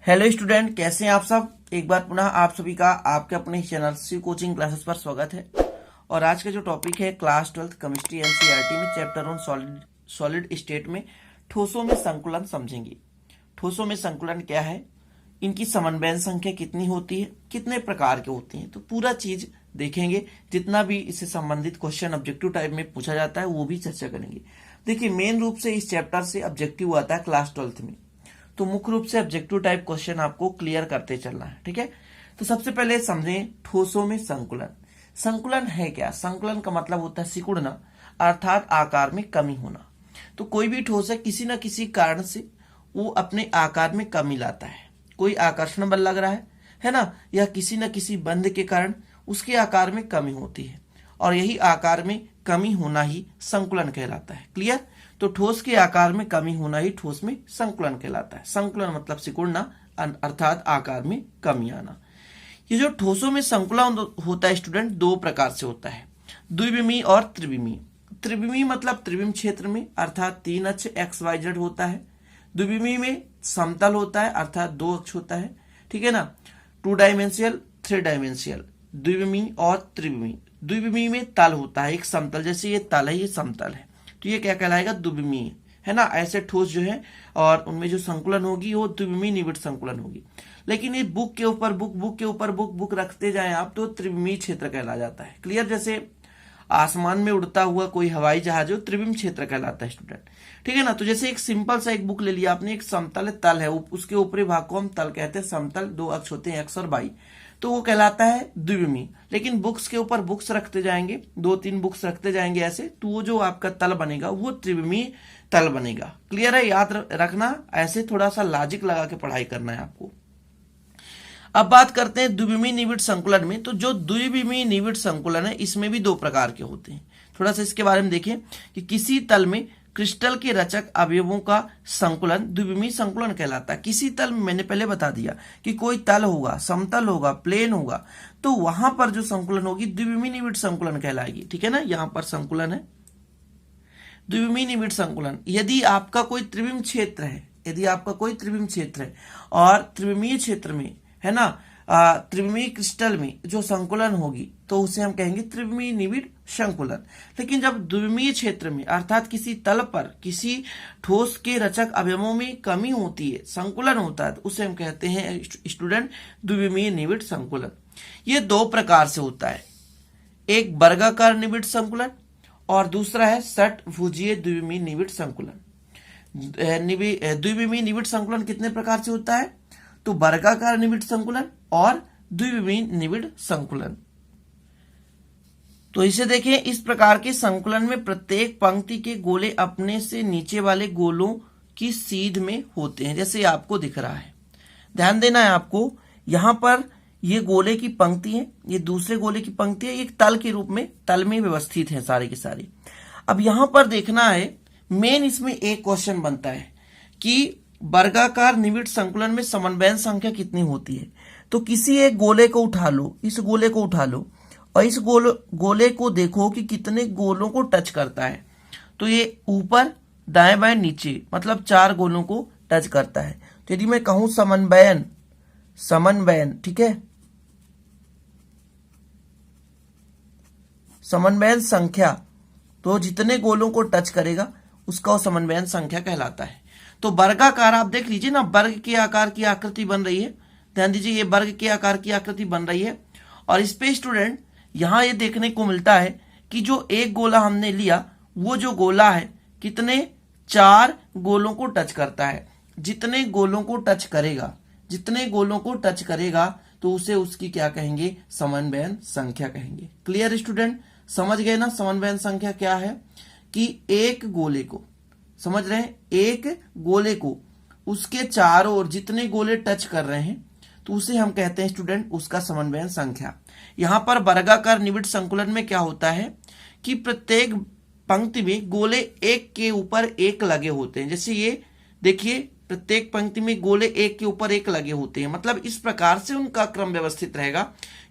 Hello student, कैसे हैं आप सब। एक बार पुनः आप सभी का आपके अपने चैनल शिव कोचिंग क्लासेस पर स्वागत है। और आज का जो टॉपिक है क्लास 12 केमिस्ट्री एनसीईआरटी में चैप्टर ऑन सॉलिड स्टेट में ठोसों में संकुलन समझेंगे। ठोसों में संकुलन क्या है, इनकी समन्वय संख्या कितनी होती है, कितने प्रकार के होती हैं, तो पूरा चीज देखेंगे। जितना भी इससे संबंधित क्वेश्चन ऑब्जेक्टिव टाइप में पूछा जाता है वो भी चर्चा करेंगे। देखिए, मेन रूप से इस चैप्टर से ऑब्जेक्टिव आता है क्लास 12 में, तो मुख्य रूप से ऑब्जेक्टिव टाइप क्वेश्चन आपको क्लियर करते चलना है। ठीक है, तो सबसे पहले समझें ठोसों में संकुलन। संकुलन है क्या। संकुलन का मतलब होता है सिकुड़ना, अर्थात आकार में कमी होना। तो कोई भी ठोस है किसी न किसी कारण से वो अपने आकार में कमी लाता है। कोई आकर्षण बल लग रहा है ना, या किसी न किसी बंध के कारण उसके आकार में कमी होती है, और यही आकार में कमी होना ही संकुलन कहलाता है। क्लियर। तो ठोस के आकार में कमी होना ही ठोस में संकुलन कहलाता है। संकुलन मतलब सिकुड़ना, अर्थात आकार में कमी आना। ये जो ठोसों में संकुलन होता है स्टूडेंट, दो प्रकार से होता है, द्विविमीय और त्रिविमीय। त्रिविमीय मतलब त्रिविम क्षेत्र में, अर्थात 3 अक्ष XYZ होता है। द्विविमीय में समतल होता है, अर्थात 2 अक्ष होता है। ठीक है ना, 2 डायमेंशियल 3 डायमेंशियल, द्विविमीय और त्रिविमीय। द्विविमीय में तल होता है एक समतल, जैसे ये तल है, ये समतल है, तो ये क्या कहलाएगा, द्विविमीय है ना। ऐसे ठोस जो है और उनमें जो संकुलन होगी वो द्विविमीय निविड़ संकुलन होगी। लेकिन ये बुक के ऊपर बुक के ऊपर बुक रखते जाएं आप तो त्रिविमीय क्षेत्र कहला जाता है। क्लियर। जैसे आसमान में उड़ता हुआ कोई हवाई जहाज हो, त्रिविम क्षेत्र कहलाता है स्टूडेंट। ठीक है ना। तो जैसे एक सिंपल सा एक बुक ले लिया आपने, एक समतल तल है, उसके ऊपरी भाग को हम तल कहते हैं। समतल 2 अक्ष होते हैं, X और Y, तो वो कहलाता है द्विविमीय। लेकिन बुक्स के ऊपर बुक्स रखते जाएंगे, 2-3 बुक्स रखते जाएंगे ऐसे, तो वो जो आपका तल बनेगा वो त्रिविमीय तल बनेगा। क्लियर है, याद रखना। ऐसे थोड़ा सा लॉजिक लगा के पढ़ाई करना है आपको। अब बात करते हैं द्विविमीय निविड़ संकुलन में। तो जो द्विविमीय निविड़ संकुलन है इसमें भी 2 प्रकार के होते हैं। थोड़ा सा इसके बारे में देखें कि किसी तल में क्रिस्टल के रचक अवयवों का संकुलन द्विविमीय संकुलन कहलाता है। किसी तल में मैंने पहले बता दिया कि कोई तल होगा, समतल होगा, प्लेन होगा, तो वहां पर जो संकुलन होगी द्विविमीय निविड़ संकुलन कहलाएगी। ठीक है ना, यहां पर संकुलन है द्विविमीय निविड़ संकुलन। यदि आपका कोई त्रिविम क्षेत्र है, और त्रिविमीय क्षेत्र में है ना, त्रिविमीय क्रिस्टल में जो संकुलन होगी तो उसे हम कहेंगे त्रिविमीय निविड़ संकुलन। लेकिन जब द्विविमीय क्षेत्र में, अर्थात किसी तल पर किसी ठोस के रचक अवयवों में कमी होती है, संकुलन होता है, तो उसे हम कहते हैं स्टूडेंट द्विविमीय निविड़ संकुलन। ये 2 प्रकार से होता है, एक वर्गाकार निविड़ संकुलन और दूसरा है षटभुजीय द्विविमीय निविड़ संकुलन। द्विविमीय निविड़ संकुलन कितने प्रकार से होता है, तो वर्गाकार निविड़ संकुलन और द्विविमीय निविड़ संकुलन। तो इसे देखें, इस प्रकार के संकुलन में प्रत्येक पंक्ति के गोले अपने से नीचे वाले गोलों की सीध में होते हैं, जैसे आपको दिख रहा है। ध्यान देना है आपको, यहां पर ये गोले की पंक्ति है, ये दूसरे गोले की पंक्ति है, एक तल के रूप में तल में व्यवस्थित है सारे के सारे। अब यहां पर देखना है, मेन इसमें एक क्वेश्चन बनता है कि वर्गाकार निविड़ संकुलन में समन्वय संख्या कितनी होती है। तो किसी एक गोले को उठा लो, इस गोले को उठा लो, और इस गोले को देखो कि कितने गोलों को टच करता है। तो ये ऊपर, दाएं बाएं, नीचे, मतलब 4 गोलों को टच करता है। तो यदि मैं कहूं समन्वयन, ठीक है, समन्वय संख्या, तो जितने गोलों को टच करेगा उसका वो समन्वय संख्या कहलाता है। तो वर्गाकार आप देख लीजिए ना, वर्ग के आकार की आकृति बन रही है। ध्यान दीजिए, ये वर्ग के आकार की आकृति बन रही है। और इस पे स्टूडेंट यहां ये देखने को मिलता है कि जो एक गोला हमने लिया, वो जो गोला है कितने 4 गोलों को टच करता है। जितने गोलों को टच करेगा तो उसे उसकी क्या कहेंगे, समन्वय संख्या कहेंगे। क्लियर स्टूडेंट, समझ गए ना समन्वय संख्या क्या है, कि एक गोले को, समझ रहे हैं, एक गोले को उसके चारों ओर जितने गोले टच कर रहे हैं तो उसे हम कहते हैं स्टूडेंट उसका समन्वय संख्या। यहां पर वर्गाकार निविड़ संकुलन में क्या होता है कि प्रत्येक पंक्ति में गोले एक के ऊपर एक लगे होते हैं। जैसे ये देखिए, प्रत्येक पंक्ति में गोले एक के ऊपर एक लगे होते हैं। मतलब इस प्रकार से उनका क्रम व्यवस्थित रहेगा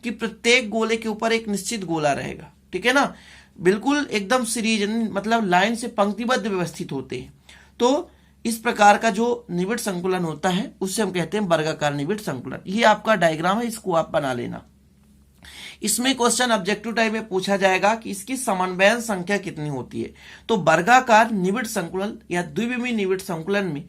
कि प्रत्येक गोले के ऊपर एक निश्चित गोला रहेगा। ठीक है ना, बिल्कुल एकदम सीरीज, मतलब लाइन से पंक्तिबद्ध व्यवस्थित होते हैं। तो इस प्रकार का जो निविड़ संकुलन होता है उससे हम कहते हैं वर्गाकार निविड़ संकुलन। ये आपका डायग्राम है, इसको आप बना लेना। इसमें क्वेश्चन ऑब्जेक्टिव टाइप में पूछा जाएगा कि इसकी समन्वयन संख्या कितनी होती है। तो वर्गाकार निविड़ संकुलन या द्विविमीय निविड़ संकुलन में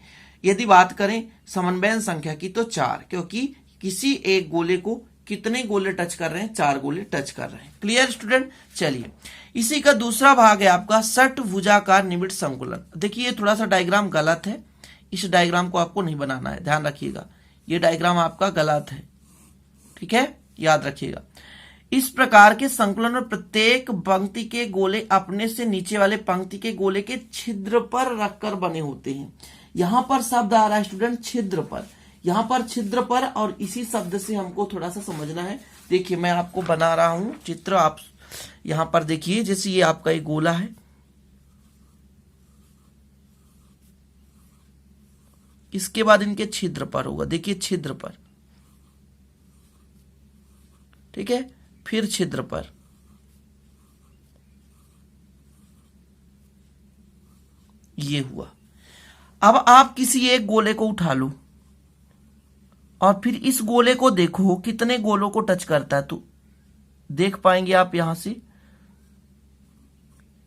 यदि बात करें समन्वयन संख्या की तो 4, क्योंकि किसी एक गोले को कितने गोले टच कर रहे हैं, 4 गोले टच कर रहे हैं। Clear student. चलिए, इसी का दूसरा भाग है आपका षटभुजाकार निविड़ संकुलन। देखिए थोड़ा सा डायग्राम गलत है, इस डायग्राम को आपको नहीं बनाना है, ध्यान रखिएगा। ये डायग्राम आपका गलत है, ठीक है, याद रखिएगा। इस प्रकार के संकुलन में प्रत्येक पंक्ति के गोले अपने से नीचे वाले पंक्ति के गोले के छिद्र पर रखकर बने होते हैं। यहां पर शब्द आ रहा है स्टूडेंट छिद्र पर, यहां पर छिद्र पर, और इसी शब्द से हमको थोड़ा सा समझना है। देखिए मैं आपको बना रहा हूं चित्र, आप यहां पर देखिए, जैसे ये आपका एक गोला है, इसके बाद इनके छिद्र पर होगा, देखिए छिद्र पर, ठीक है, फिर छिद्र पर, ये हुआ। अब आप किसी एक गोले को उठा लो और फिर इस गोले को देखो कितने गोलों को टच करता है, तो देख पाएंगे आप यहां से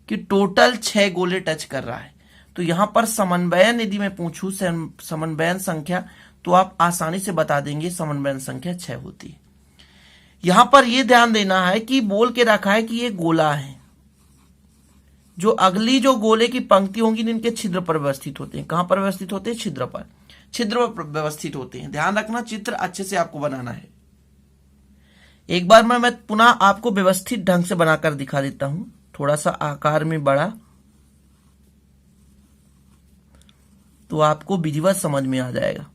कि टोटल 6 गोले टच कर रहा है। तो यहां पर समन्वयन यदि मैं पूछूं समन्वयन संख्या, तो आप आसानी से बता देंगे समन्वयन संख्या 6 होती है। यहां पर यह ध्यान देना है कि बोल के रखा है कि ये गोला है, जो अगली जो गोले की पंक्ति होंगी इनके छिद्र पर व्यवस्थित होते हैं। कहां पर व्यवस्थित होते हैं? छिद्र पर, छिद्र पर व्यवस्थित होते हैं। ध्यान रखना, चित्र अच्छे से आपको बनाना है। एक बार मैं पुनः आपको व्यवस्थित ढंग से बनाकर दिखा देता हूं, थोड़ा सा आकार में बड़ा, तो आपको विधिवत समझ में आ जाएगा।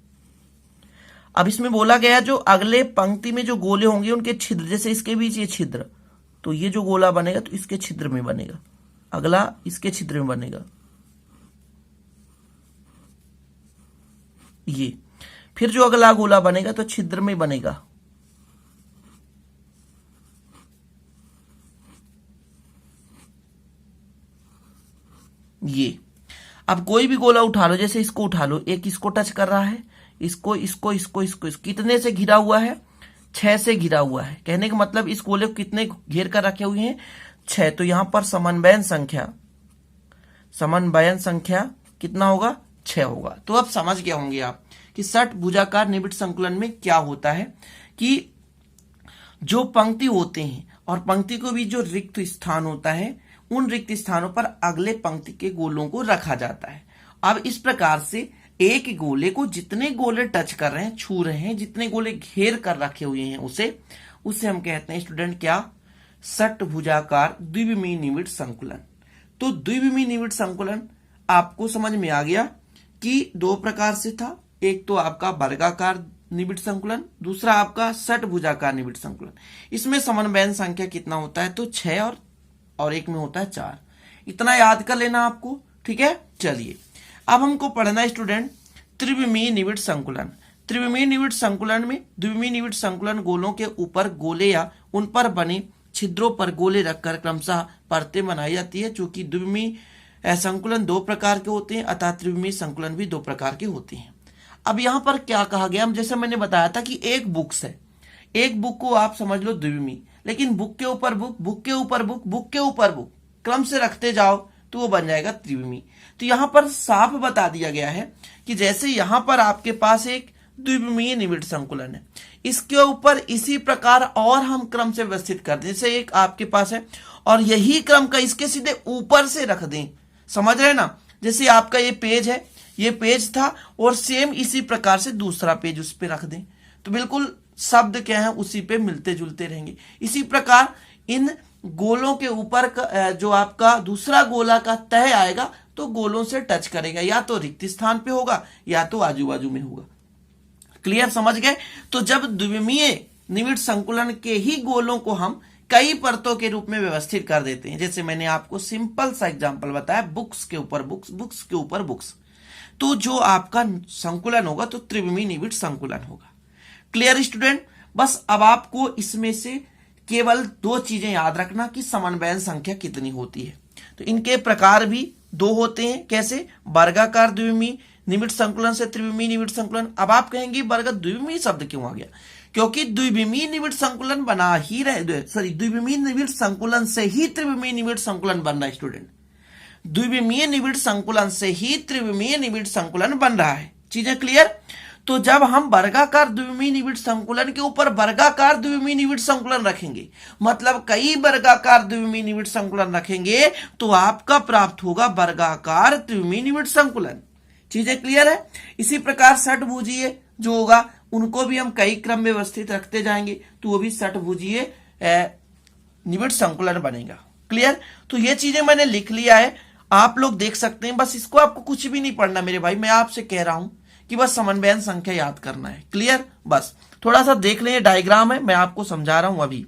अब इसमें बोला गया जो अगले पंक्ति में जो गोले होंगे उनके छिद्र, जैसे इसके बीच ये छिद्र, तो ये जो गोला बनेगा तो इसके छिद्र में बनेगा, अगला इसके छिद्र में बनेगा, ये फिर जो अगला गोला बनेगा तो छिद्र में बनेगा, ये। अब कोई भी गोला उठा लो, जैसे इसको उठा लो, एक इसको टच कर रहा है, इसको इसको इसको इसको, कितने से घिरा हुआ है? 6 से घिरा हुआ है। कहने का मतलब इस गोले को कितने घेर कर रखे हुए हैं? 6। तो यहां पर समन्वयन संख्या कितना होगा? 6 होगा। तो अब समझ गए होंगे आप कि षटभुजाकार निविड़ संकुलन में क्या होता है कि जो पंक्ति होते हैं और पंक्ति को भी जो रिक्त स्थान होता है, उन रिक्त स्थानों पर अगले पंक्ति के गोलों को रखा जाता है। अब इस प्रकार से एक गोले को जितने गोले टच कर रहे हैं, छू रहे हैं, जितने गोले घेर कर रखे हुए हैं, उसे हम कहते हैं स्टूडेंट क्या? षटभुजाकार द्विविमीय निविड़ संकुलन। तो द्विविमीय निविड़ संकुलन आपको समझ में आ गया कि 2 प्रकार से था। एक तो आपका वर्गाकार निविड़ संकुलन, दूसरा आपका षटभुजाकार निविड़ संकुलन। इसमें समन्वयन संख्या कितना होता है? तो 6 और एक में होता है 4। इतना याद कर लेना आपको, ठीक है। चलिए अब हमको पढ़ना है स्टूडेंट त्रिविमीय निविड़ संकुलन। त्रिविमीय निविड़ संकुलन में द्विविमीय निविड़ संकुलन गोलों के ऊपर गोले या उन पर बने छिद्रों पर गोले रखकर क्रमशः परतें बनाई जाती है। चूंकि द्विविमीय संकुलन 2 प्रकार के होते हैं, अतः त्रिविमीय संकुलन भी 2 प्रकार के होते हैं। अब यहां पर क्या कहा गया, जैसे मैंने बताया था कि एक बुक्स है, एक बुक को आप समझ लो द्विविमीय, लेकिन बुक के ऊपर बुक, बुक के ऊपर बुक, बुक के ऊपर बुक क्रम से रखते जाओ तो वो बन जाएगा त्रिविमीय। तो यहां पर साफ बता दिया गया है कि जैसे यहां पर आपके पास एक द्विविमीय निविड़ संकुलन है, इसके ऊपर इसी प्रकार और हम क्रम से व्यवस्थित कर दें। जैसे एक आपके पास है और यही क्रम का इसके सीधे ऊपर से रख दें, समझ रहे ना। जैसे आपका ये पेज है, ये पेज था और सेम इसी प्रकार से दूसरा पेज उस पर रख दें, तो बिल्कुल शब्द क्या है उसी पे मिलते जुलते रहेंगे। इसी प्रकार इन गोलों के ऊपर जो आपका दूसरा गोला का तह आएगा तो गोलों से टच करेगा, या तो रिक्त स्थान पे होगा या तो आजू बाजू में होगा। क्लियर, समझ गए। तो जब द्विविमीय निविड़ संकुलन के ही गोलों को हम कई परतों के रूप में व्यवस्थित कर देते हैं, जैसे मैंने आपको सिंपल सा एग्जांपल बताया, बुक्स के ऊपर बुक्स, बुक्स के ऊपर बुक्स, तो जो आपका संकुलन होगा तो त्रिविमीय निविड़ संकुलन होगा। Clear student. बस अब आपको इसमें से केवल 2 चीजें याद रखना कि समन्वयन संख्या कितनी होती है। तो इनके प्रकार भी 2 होते हैं। कैसे? वर्गाकार द्विविमीय निबिड़ संकुलन से त्रिविमीय निबिड़ संकुलन। अब आप कहेंगे वर्ग द्विविमीय शब्द क्यों आ गया? क्योंकि द्विविमीय निबिड़ संकुलन बना ही रहे, सॉरी द्विविमीय निबिड़ संकुलन से ही त्रिविमीय निबिड़ संकुलन बन रहा है स्टूडेंट। द्विविमीय निबिड़ संकुलन से ही त्रिविमीय निबिड़ संकुलन बन रहा है। चीजें क्लियर? तो जब हम वर्गाकार द्विविमीय निबिड़ संकुलन के ऊपर वर्गाकार द्विविमीय निबिड़ संकुलन रखेंगे, मतलब कई वर्गाकार द्विविमीय निबिड़ संकुलन रखेंगे, तो आपका प्राप्त होगा वर्गाकार त्रिविमीय निबिड़ संकुलन। चीजें क्लियर है? इसी प्रकार षटभुजीय जो होगा उनको भी हम कई क्रम में व्यवस्थित रखते जाएंगे, तो वो भी षटभुजीय निबिड़ संकुलन बनेगा। क्लियर? तो ये चीजें मैंने लिख लिया है, आप लोग देख सकते हैं। बस इसको आपको कुछ भी नहीं पढ़ना मेरे भाई, मैं आपसे कह रहा हूं कि बस समन्वयन संख्या याद करना है। क्लियर? बस थोड़ा सा देख लें, डायग्राम है, मैं आपको समझा रहा हूं अभी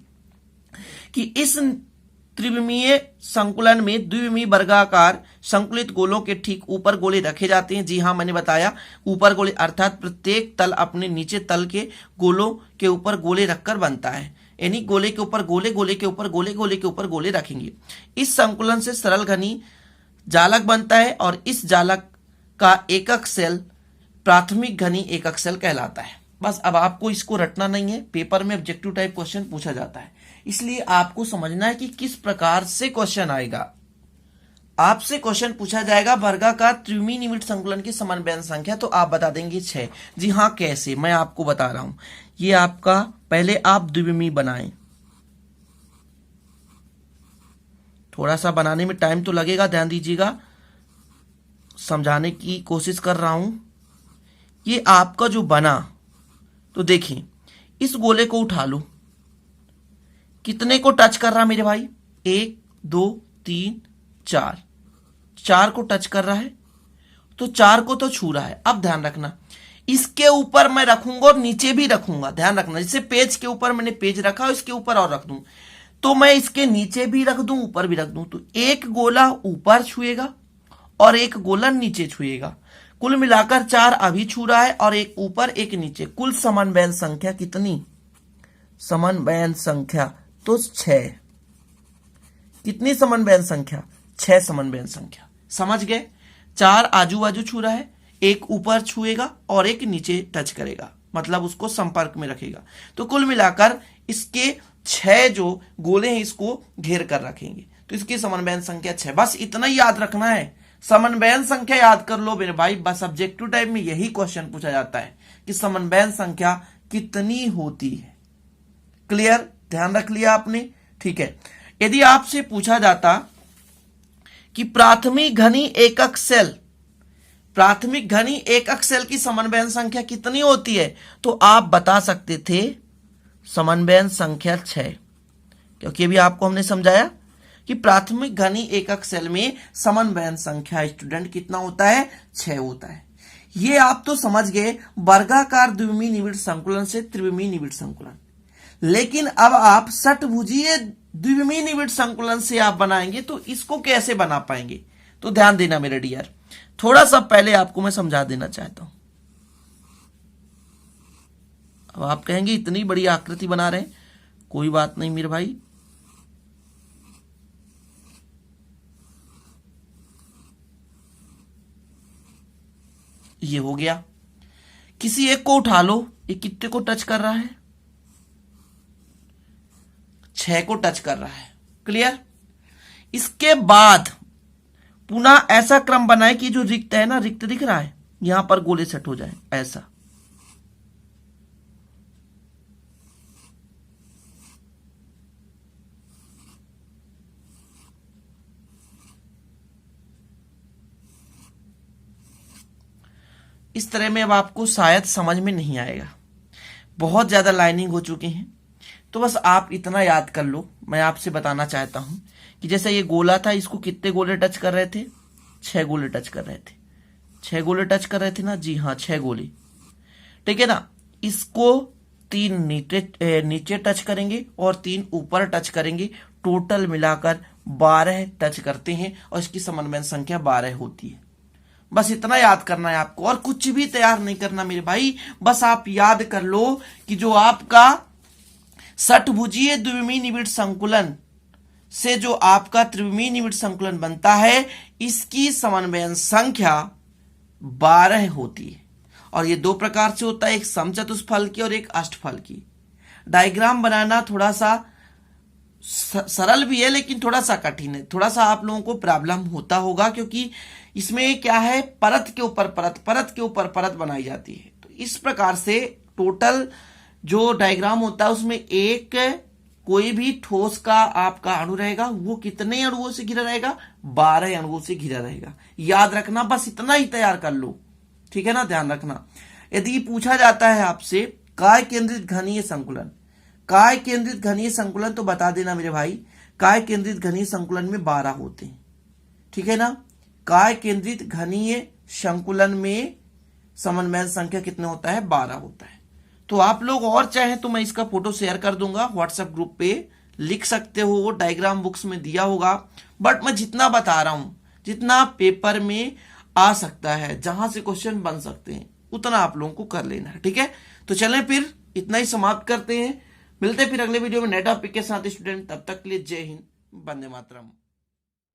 कि इस त्रिविमीय संकुलन में द्विविमीय वर्गाकार संकुलित गोलों के ठीक ऊपर गोले रखे जाते हैं। जी हाँ, मैंने बताया ऊपर गोले अर्थात प्रत्येक तल अपने नीचे तल के गोलों के ऊपर गोले रखकर बनता है, यानी गोले के ऊपर गोले, गोले के ऊपर गोले, गोले के ऊपर गोले रखेंगे। इस संकुलन से सरल घनी जालक बनता है और इस जालक का एकक सेल प्राथमिक घनी एकक सेल कहलाता है। बस अब आपको इसको रटना नहीं है, पेपर में ऑब्जेक्टिव टाइप क्वेश्चन पूछा जाता है, इसलिए आपको समझना है कि किस प्रकार से क्वेश्चन आएगा। आपसे क्वेश्चन पूछा जाएगा वर्गाकार त्रिविमीय निबिड़ संकुलन की समन्वयन संख्या, तो आप बता देंगे 6। जी हाँ, कैसे? मैं आपको बता रहा हूं। ये आपका पहले आप द्विविमीय बनाएं, थोड़ा सा बनाने में टाइम तो लगेगा, ध्यान दीजिएगा, समझाने की कोशिश कर रहा हूं। ये आपका जो बना, तो देखिए इस गोले को उठा लो, कितने को टच कर रहा मेरे भाई? 1 2 3 4, 4 को टच कर रहा है, तो 4 को तो छू रहा है। अब ध्यान रखना, इसके ऊपर मैं रखूंगा और नीचे भी रखूंगा, ध्यान रखना। जैसे पेज के ऊपर मैंने पेज रखा, इसके ऊपर और रख दूं, तो मैं इसके नीचे भी रख दूं, ऊपर भी रख दूं, तो एक गोला ऊपर छुएगा और एक गोला नीचे छुएगा। कुल मिलाकर 4 अभी छू रहा है और एक ऊपर एक नीचे। कुल समन्वयन संख्या कितनी? समन्वयन संख्या तो 6। कितनी समन्वयन संख्या? 6 समन्वयन संख्या। समझ गए? 4 आजू बाजू छू रहा है, एक ऊपर छुएगा और एक नीचे टच करेगा, मतलब उसको संपर्क में रखेगा। तो कुल मिलाकर इसके 6 जो गोले हैं इसको घेर कर रखेंगे, तो इसकी समन्वयन संख्या 6। बस इतना ही याद रखना है, समन्वयन संख्या याद कर लो मेरे भाई। बस ऑब्जेक्टिव टाइप में यही क्वेश्चन पूछा जाता है कि समन्वयन संख्या कितनी होती है। क्लियर? ध्यान रख लिया आपने? ठीक है। यदि आपसे पूछा जाता कि प्राथमिक घनी एकक सेल, प्राथमिक घनी एकक सेल की समन्वयन संख्या कितनी होती है, तो आप बता सकते थे समन्वयन संख्या 6, क्योंकि अभी आपको हमने समझाया कि प्राथमिक घनी एकक सेल में समन्वयन संख्या स्टूडेंट कितना होता है? 6 होता है। ये आप तो समझ गए वर्गाकार द्विविमीय निबिड़ संकुलन से त्रिविमीय निबिड़ संकुलन। लेकिन अब आप षटभुजीय द्विविमीय निबिड़ संकुलन से आप बनाएंगे, तो इसको कैसे बना पाएंगे? तो ध्यान देना मेरे डियर, थोड़ा सा पहले आपको मैं समझा देना चाहता हूं। अब आप कहेंगे इतनी बड़ी आकृति बना रहे हैं, कोई बात नहीं मेरे भाई, ये हो गया। किसी एक को उठा लो, ये कितने को टच कर रहा है? 6 को टच कर रहा है। क्लियर? इसके बाद पुनः ऐसा क्रम बनाए कि जो रिक्त है ना, रिक्त दिख रहा है, यहां पर गोले सेट हो जाए, ऐसा। इस तरह में अब आपको शायद समझ में नहीं आएगा, बहुत ज्यादा लाइनिंग हो चुकी है। तो बस आप इतना याद कर लो, मैं आपसे बताना चाहता हूं कि जैसे ये गोला था, इसको कितने गोले टच कर रहे थे? 6 गोले टच कर रहे थे। 6 गोले टच कर रहे थे ना? जी हाँ, 6 गोले। ठीक है ना? इसको 3 नीचे टच करेंगे और 3 ऊपर टच करेंगे, टोटल मिलाकर 12 टच करते हैं और इसकी समन्वयन संख्या 12 होती है। बस इतना याद करना है आपको, और कुछ भी तैयार नहीं करना मेरे भाई। बस आप याद कर लो कि जो आपका षटभुजीय द्विविमीय निबिड़ संकुलन से जो आपका त्रिविमीय निबिड़ संकुलन बनता है, इसकी समन्वयन संख्या 12 होती है। और ये दो प्रकार से होता है, एक समचतुष्फल की और एक अष्टफल की। डायग्राम बनाना थोड़ा सा सरल भी है लेकिन थोड़ा सा कठिन है, थोड़ा सा आप लोगों को प्रॉब्लम होता होगा, क्योंकि इसमें क्या है, परत के ऊपर परत, परत के ऊपर परत बनाई जाती है। तो इस प्रकार से टोटल जो डायग्राम होता है उसमें एक कोई भी ठोस का आपका अणु रहेगा, वो कितने अणुओं से घिरा रहेगा, 12 अणुओं से घिरा रहेगा। याद रखना, बस इतना ही तैयार कर लो, ठीक है ना, ध्यान रखना। यदि पूछा जाता है आपसे काय केंद्रित घनीय संकुलन, काय केंद्रित घनीय संकुलन, तो बता देना मेरे भाई, काय केंद्रित घनीय संकुलन में 12 होते हैं, ठीक है ना। काय केंद्रित घनीय संकुलन में समन्वय संख्या कितने होता है, 12 होता है। तो आप लोग और चाहे तो मैं इसका फोटो शेयर कर दूंगा व्हाट्सएप ग्रुप पे, लिख सकते हो, डायग्राम बुक्स में दिया होगा। बट मैं जितना बता रहा हूं, जितना पेपर में आ सकता है, जहां से क्वेश्चन बन सकते हैं, उतना आप लोगों को कर लेना है, ठीक है। तो चलें फिर इतना ही समाप्त करते हैं, मिलते हैं फिर अगले वीडियो में नए टॉपिक के साथ स्टूडेंट। तब तक के लिए जय हिंद, वंदे मातरम।